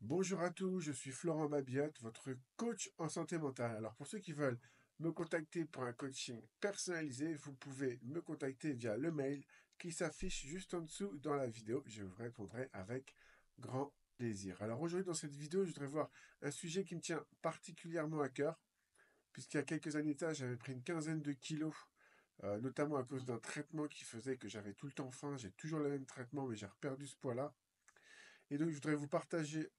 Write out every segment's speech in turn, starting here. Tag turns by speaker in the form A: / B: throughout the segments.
A: Bonjour à tous, je suis Florent Mabiotte, votre coach en santé mentale. Alors pour ceux qui veulent me contacter pour un coaching personnalisé, vous pouvez me contacter via le mail qui s'affiche juste en dessous dans la vidéo. Je vous répondrai avec grand plaisir. Alors aujourd'hui dans cette vidéo, je voudrais voir un sujet qui me tient particulièrement à cœur, puisqu'il y a quelques années de ça, j'avais pris une quinzaine de kilos, notamment à cause d'un traitement qui faisait que j'avais tout le temps faim. J'ai toujours le même traitement, mais j'ai reperdu ce poids-là. Et donc je voudrais vous partager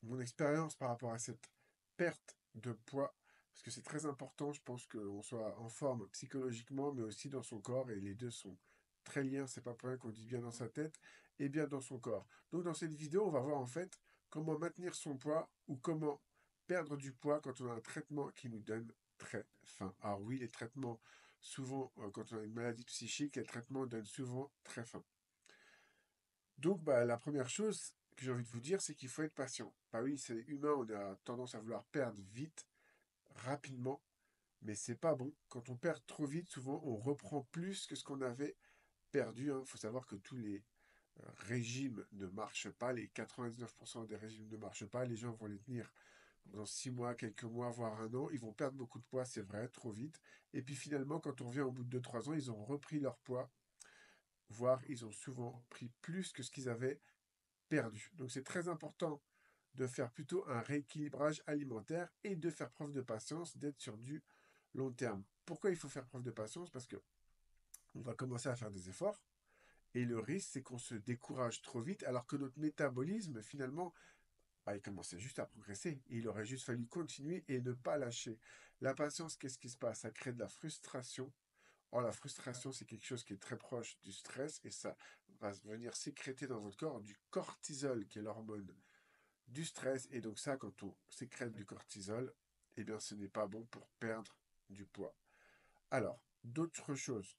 A: mon expérience par rapport à cette perte de poids, parce que c'est très important, je pense qu'on soit en forme psychologiquement, mais aussi dans son corps, et les deux sont très liés, c'est pas pour rien qu'on dit bien dans sa tête et bien dans son corps. Donc dans cette vidéo, on va voir en fait comment maintenir son poids ou comment perdre du poids quand on a un traitement qui nous donne très faim. Alors oui, les traitements, souvent, quand on a une maladie psychique, les traitements donnent souvent très faim. Donc, la première chose que j'ai envie de vous dire, c'est qu'il faut être patient. Bah oui, c'est humain, on a tendance à vouloir perdre vite, rapidement, mais c'est pas bon. Quand on perd trop vite, souvent, on reprend plus que ce qu'on avait perdu, hein. Il faut savoir que tous les régimes ne marchent pas, les 99% des régimes ne marchent pas. Les gens vont les tenir dans 6 mois, quelques mois, voire un an. Ils vont perdre beaucoup de poids, c'est vrai, trop vite. Et puis finalement, quand on revient au bout de 2, 3 ans, ils ont repris leur poids, voire ils ont souvent pris plus que ce qu'ils avaient perdu. Donc c'est très important de faire plutôt un rééquilibrage alimentaire et de faire preuve de patience, d'être sur du long terme. Pourquoi il faut faire preuve de patience? Parce que on va commencer à faire des efforts et le risque c'est qu'on se décourage trop vite alors que notre métabolisme finalement il commençait juste à progresser. Et il aurait juste fallu continuer et ne pas lâcher. La patience, qu'est-ce qui se passe? Ça crée de la frustration. Or, la frustration, c'est quelque chose qui est très proche du stress et ça va venir sécréter dans votre corps du cortisol, qui est l'hormone du stress. Et donc ça, quand on sécrète du cortisol, eh bien ce n'est pas bon pour perdre du poids. Alors, d'autres choses.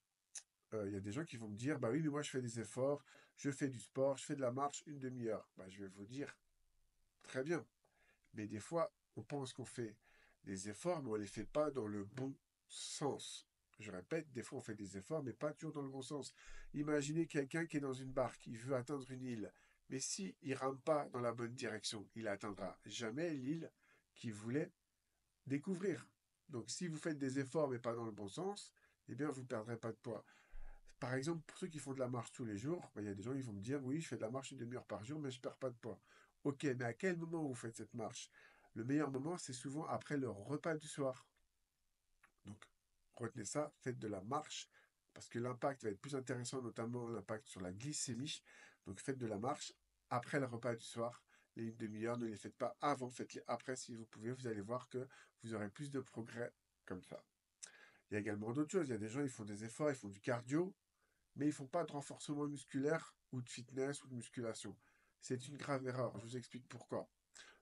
A: Il y a des gens qui vont me dire, bah oui, mais moi je fais des efforts, je fais du sport, je fais de la marche une demi-heure. Je vais vous dire, très bien. Mais des fois, on pense qu'on fait des efforts, mais on ne les fait pas dans le bon sens. Je répète, des fois on fait des efforts, mais pas toujours dans le bon sens. Imaginez quelqu'un qui est dans une barque, il veut atteindre une île. Mais si il rame pas dans la bonne direction, il atteindra jamais l'île qu'il voulait découvrir. Donc si vous faites des efforts, mais pas dans le bon sens, eh bien vous ne perdrez pas de poids. Par exemple, pour ceux qui font de la marche tous les jours, il y a des gens qui vont me dire, oui, je fais de la marche une demi-heure par jour, mais je ne perds pas de poids. Ok, mais à quel moment vous faites cette marche? Le meilleur moment, c'est souvent après le repas du soir. Donc, retenez ça, faites de la marche, parce que l'impact va être plus intéressant, notamment l'impact sur la glycémie. Donc, faites de la marche après le repas du soir. Les une demi-heure, ne les faites pas avant, faites-les après si vous pouvez. Vous allez voir que vous aurez plus de progrès comme ça. Il y a également d'autres choses. Il y a des gens, ils font des efforts, ils font du cardio, mais ils ne font pas de renforcement musculaire ou de fitness ou de musculation. C'est une grave erreur. Je vous explique pourquoi.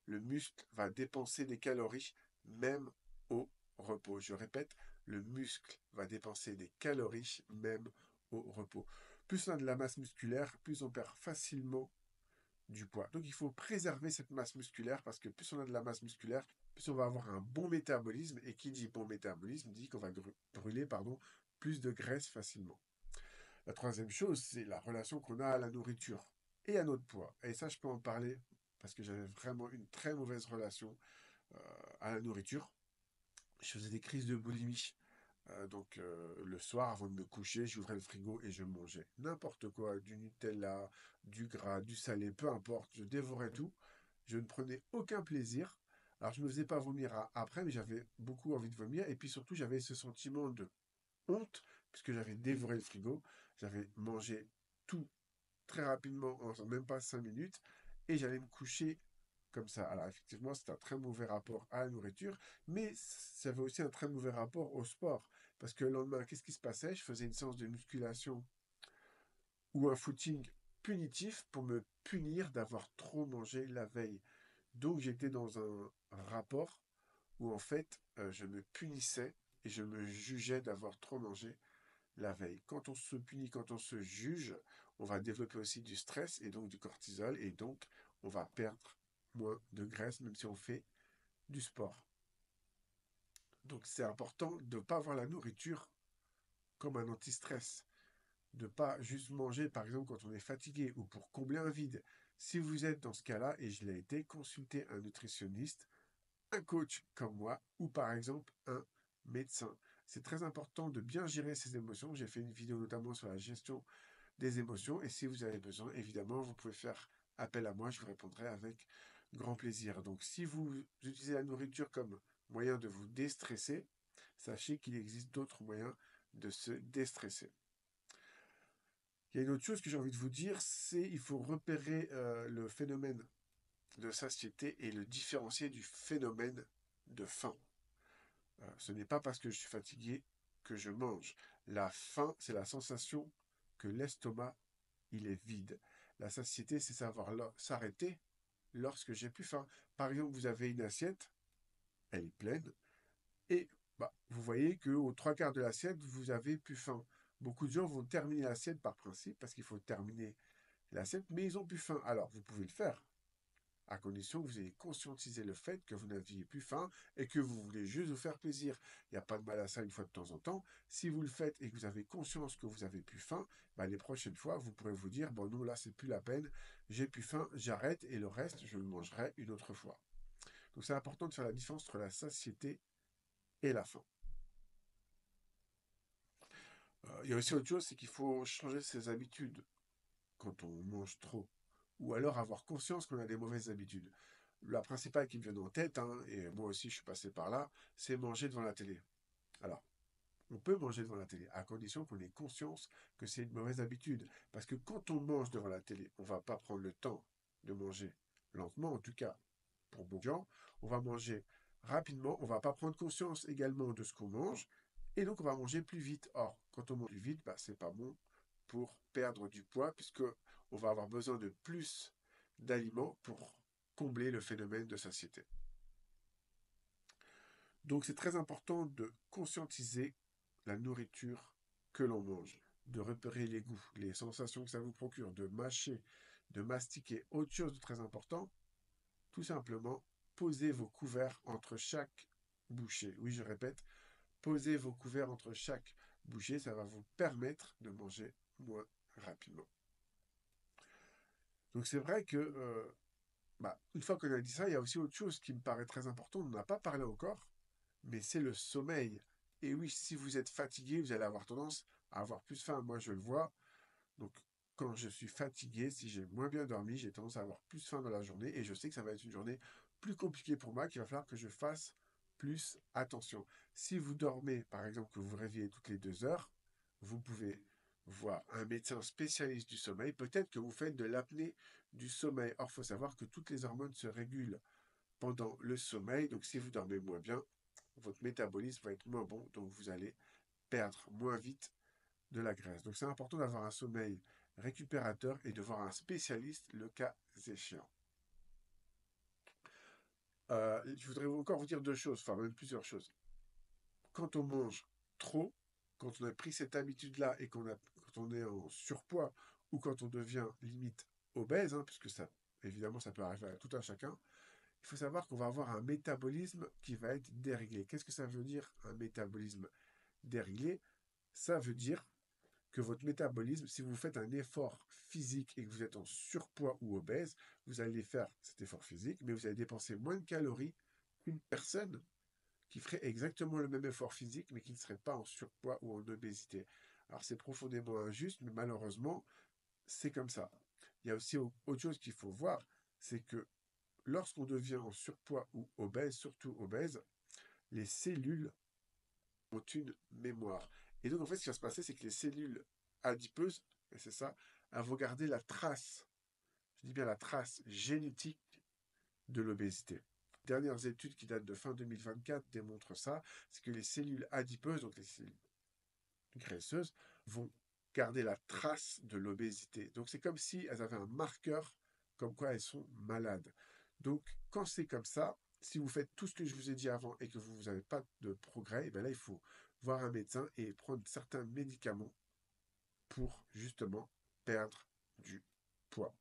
A: Le muscle va dépenser des calories même au repos. Je répète, le muscle va dépenser des calories même au repos. Plus on a de la masse musculaire, plus on perd facilement du poids. Donc il faut préserver cette masse musculaire parce que plus on a de la masse musculaire, plus on va avoir un bon métabolisme. Et qui dit bon métabolisme dit qu'on va brûler plus de graisse facilement. La troisième chose, c'est la relation qu'on a à la nourriture et à notre poids. Et ça, je peux en parler parce que j'avais vraiment une très mauvaise relation euh, à la nourriture. Je faisais des crises de boulimie. Le soir, avant de me coucher, j'ouvrais le frigo et je mangeais n'importe quoi, du Nutella, du gras, du salé, peu importe. Je dévorais tout. Je ne prenais aucun plaisir. Alors, je ne me faisais pas vomir après, mais j'avais beaucoup envie de vomir. Et puis surtout, j'avais ce sentiment de honte, puisque j'avais dévoré le frigo. J'avais mangé tout très rapidement, en même pas 5 minutes, et j'allais me coucher comme ça. Alors effectivement, c'est un très mauvais rapport à la nourriture, mais ça avait aussi un très mauvais rapport au sport. Parce que le lendemain, qu'est-ce qui se passait? Je faisais une séance de musculation ou un footing punitif pour me punir d'avoir trop mangé la veille. Donc j'étais dans un rapport où en fait, je me punissais et je me jugeais d'avoir trop mangé la veille. Quand on se punit, quand on se juge, on va développer aussi du stress et donc du cortisol et donc on va perdre moins de graisse même si on fait du sport. Donc c'est important de ne pas voir la nourriture comme un anti-stress, de ne pas juste manger par exemple quand on est fatigué ou pour combler un vide, Si vous êtes dans ce cas-là, et je l'ai été, consultez un nutritionniste, un coach comme moi, ou par exemple un médecin. C'est très important de bien gérer ses émotions. J'ai fait une vidéo notamment sur la gestion des émotions, et si vous avez besoin, évidemment, vous pouvez faire appel à moi, je vous répondrai avec grand plaisir. Donc si vous utilisez la nourriture comme moyen de vous déstresser, sachez qu'il existe d'autres moyens de se déstresser. Il y a une autre chose que j'ai envie de vous dire, c'est qu'il faut repérer le phénomène de satiété et le différencier du phénomène de faim. Ce n'est pas parce que je suis fatigué que je mange. La faim, c'est la sensation que l'estomac, il est vide. La satiété, c'est savoir s'arrêter lorsque j'ai plus faim. Par exemple, vous avez une assiette, elle est pleine, et vous voyez qu'aux trois quarts de l'assiette, vous avez plus faim. Beaucoup de gens vont terminer l'assiette par principe, parce qu'il faut terminer l'assiette, mais ils ont plus faim. Alors, vous pouvez le faire, à condition que vous ayez conscientisé le fait que vous n'aviez plus faim et que vous voulez juste vous faire plaisir. Il n'y a pas de mal à ça une fois de temps en temps. Si vous le faites et que vous avez conscience que vous avez plus faim, les prochaines fois, vous pourrez vous dire, bon non, là, c'est plus la peine, j'ai plus faim, j'arrête et le reste, je le mangerai une autre fois. Donc c'est important de faire la différence entre la satiété et la faim. Il y a aussi autre chose, c'est qu'il faut changer ses habitudes quand on mange trop, ou alors avoir conscience qu'on a des mauvaises habitudes. La principale qui me vient en tête, et moi aussi je suis passé par là, c'est manger devant la télé. Alors, on peut manger devant la télé, à condition qu'on ait conscience que c'est une mauvaise habitude. Parce que quand on mange devant la télé, on ne va pas prendre le temps de manger lentement, en tout cas pour beaucoup de gens, on va manger rapidement, on ne va pas prendre conscience également de ce qu'on mange, et donc on va manger plus vite. Or, quand on mange plus vite, c'est pas bon pour perdre du poids, puisque on va avoir besoin de plus d'aliments pour combler le phénomène de satiété. Donc c'est très important de conscientiser la nourriture que l'on mange, de repérer les goûts, les sensations que ça vous procure, de mâcher, de mastiquer. Autre chose de très important, tout simplement, posez vos couverts entre chaque bouchée. Oui, je répète, posez vos couverts entre chaque bouchée, ça va vous permettre de manger moins rapidement. Donc c'est vrai que, une fois qu'on a dit ça, il y a aussi autre chose qui me paraît très important, on n'en a pas parlé encore, mais c'est le sommeil. Et oui, si vous êtes fatigué, vous allez avoir tendance à avoir plus faim. Moi, je le vois. Donc, quand je suis fatigué, si j'ai moins bien dormi, j'ai tendance à avoir plus faim dans la journée. Et je sais que ça va être une journée plus compliquée pour moi, qu'il va falloir que je fasse plus attention. Si vous dormez, par exemple, que vous vous réveillez toutes les 2 heures, vous pouvez voir un médecin spécialiste du sommeil. Peut-être que vous faites de l'apnée du sommeil. Or, il faut savoir que toutes les hormones se régulent pendant le sommeil. Donc, si vous dormez moins bien, votre métabolisme va être moins bon, donc vous allez perdre moins vite de la graisse. Donc c'est important d'avoir un sommeil récupérateur et de voir un spécialiste le cas échéant. Je voudrais encore vous dire deux choses, enfin même plusieurs choses. Quand on mange trop, quand on a pris cette habitude-là et quand on est en surpoids ou quand on devient limite obèse, puisque ça, évidemment, ça peut arriver à tout un chacun, il faut savoir qu'on va avoir un métabolisme qui va être déréglé. Qu'est-ce que ça veut dire, un métabolisme déréglé? Ça veut dire que votre métabolisme, si vous faites un effort physique et que vous êtes en surpoids ou obèse, vous allez faire cet effort physique, mais vous allez dépenser moins de calories qu'une personne qui ferait exactement le même effort physique, mais qui ne serait pas en surpoids ou en obésité. Alors c'est profondément injuste, mais malheureusement, c'est comme ça. Il y a aussi autre chose qu'il faut voir, c'est que lorsqu'on devient en surpoids ou obèse, surtout obèse, les cellules ont une mémoire. Et donc, en fait, ce qui va se passer, c'est que les cellules adipeuses, et c'est ça, elles vont garder la trace, je dis bien la trace génétique de l'obésité. Dernières études qui datent de fin 2024 démontrent ça, c'est que les cellules adipeuses, donc les cellules graisseuses, vont garder la trace de l'obésité. Donc, c'est comme si elles avaient un marqueur comme quoi elles sont malades. Donc, quand c'est comme ça, si vous faites tout ce que je vous ai dit avant et que vous n'avez pas de progrès, là, il faut voir un médecin et prendre certains médicaments pour justement perdre du poids.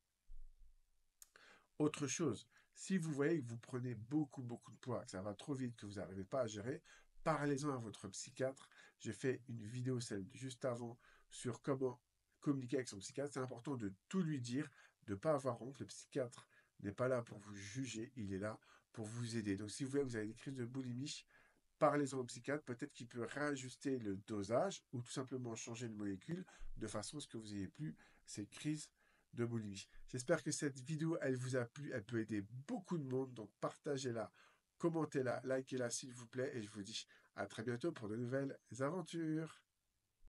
A: Autre chose, si vous voyez que vous prenez beaucoup de poids, que ça va trop vite, que vous n'arrivez pas à gérer, parlez-en à votre psychiatre. J'ai fait une vidéo, celle juste avant, sur comment communiquer avec son psychiatre. C'est important de tout lui dire, de ne pas avoir honte. Le psychiatre n'est pas là pour vous juger, il est là pour vous aider. Donc si vous avez des crises de boulimie, parlez-en au psychiatre, peut-être qu'il peut réajuster le dosage ou tout simplement changer une molécule de façon à ce que vous n'ayez plus ces crises de boulimie. J'espère que cette vidéo, elle vous a plu, elle peut aider beaucoup de monde, donc partagez-la, commentez-la, likez-la s'il vous plaît, et je vous dis à très bientôt pour de nouvelles aventures.